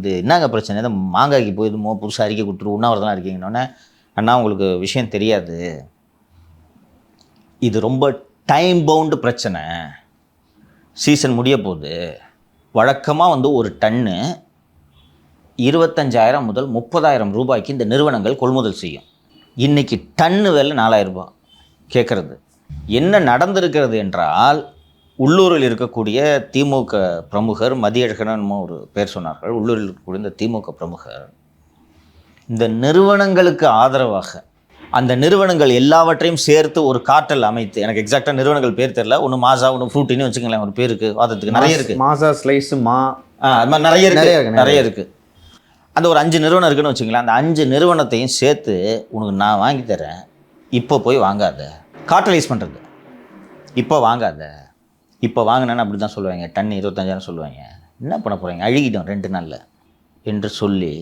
இது என்னங்க பிரச்சனை, இந்த மாங்காய்க்கு போயிருமோ புதுசாக அறிக்கை கொடுத்துரு உண்ணாவிரதெல்லாம் இருக்கீங்கன்னொன்னே, அண்ணா உங்களுக்கு விஷயம் தெரியாது, இது ரொம்ப டைம் பவுண்டு பிரச்சனை, சீசன் முடிய போகுது. வழக்கமாக வந்து ஒரு டன்னு 25,000 முதல் 30,000 ரூபாய்க்கு இந்த நிறுவனங்கள் கொள்முதல் செய்யும். இன்றைக்கி டன்னு விலை 4,000 ரூபாய் கேட்குறது. என்ன நடந்திருக்கிறது என்றால், உள்ளூரில் இருக்கக்கூடிய திமுக பிரமுகர் மதியழகன் ஒரு பேர் சொன்னார்கள். உள்ளூரில் இருக்கக்கூடிய இந்த திமுக பிரமுகர் இந்த நிறுவனங்களுக்கு ஆதரவாக அந்த நிறுவனங்கள் எல்லாவற்றையும் சேர்த்து ஒரு கார்ட்டல் அமைத்து, எனக்கு எக்ஸாக்டாக நிறுவனங்கள் பேர் தெரியல, ஒன்று மாசா ஒன்று ஃப்ரூட்டின்னு வச்சுக்கங்களேன், ஒரு பேருக்கு வாதத்துக்கு நிறைய இருக்குது. மாசா ஸ்லைஸு அது மாதிரி நிறைய இருக்குது. அந்த ஒரு 5 நிறுவனம் இருக்குன்னு வச்சுங்களேன். அந்த 5 நிறுவனத்தையும் சேர்த்து உனக்கு நான் வாங்கி தரேன், இப்போ போய் வாங்காத, கார்ட்டலைஸ் பண்ணுறது. இப்போ வாங்காத, இப்போ வாங்கினேன்னு அப்படி தான் சொல்லுவாங்க. டன் 25,000 சொல்லுவாங்க. என்ன பண்ண போகிறாங்க, அழுகிட்டோம் 2 நாளில் என்று சொல்லி